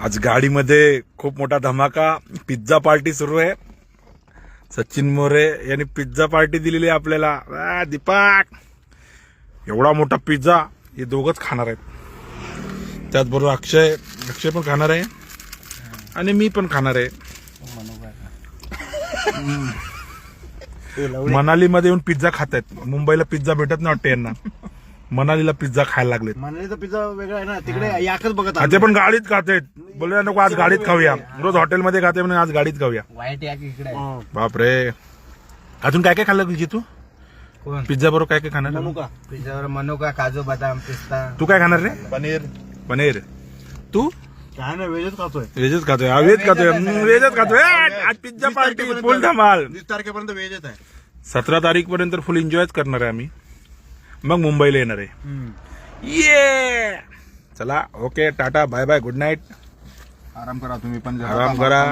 आज गाडीमध्ये खूप मोठा धमाका, पिझ्झा पार्टी सुरू आहे. सचिन मोरे यांनी पिझ्झा पार्टी दिलेली आहे आपल्याला. दीपक, एवढा मोठा पिझ्झा हे दोघच खाणार आहेत. त्याचबरोबर अक्षय पण खाणार आहे आणि मी पण खाणार आहे. मनाली मध्ये येऊन पिझ्झा खात आहेत. मुंबईला पिझ्झा भेटत नाही वाटतं यांना, मनालीला पिझ्झा खायला लागलेत. मनालीचा पिझ्झा वेगळा आहे ना, तिकडे याकच बघत ते पण गाडीत खातेत. बोलूया नको आज गाडीत खाऊया, रोज हॉटेलमध्ये खाते म्हणून आज गाडीत खाऊया. वाईट याक इकडे आहे. बापरे, अजून काय काय खाल्लं की तू? कोण? पिझ्झा बरोबर काय काय खाणार? मनुका. पिझ्झावर मनुका, काजू बदाम, पिस्ता. तू काय खाणार रे? पनीर तू काय नाही, व्हेजच खातोय. व्हेजच खातोय. व्हेजच खातोय. आज पिझ्झा पार्टी फुल धमाल. 20 तारखेपर्यंत व्हेजच आहे. 17 तारीखपर्यंत फुल एन्जॉयच करणार आहे आम्ही. मग मुंबईला येणार आहे. ये चला, okay, tata, bye bye, good night. आराम करा तुम्ही पण, आराम करा.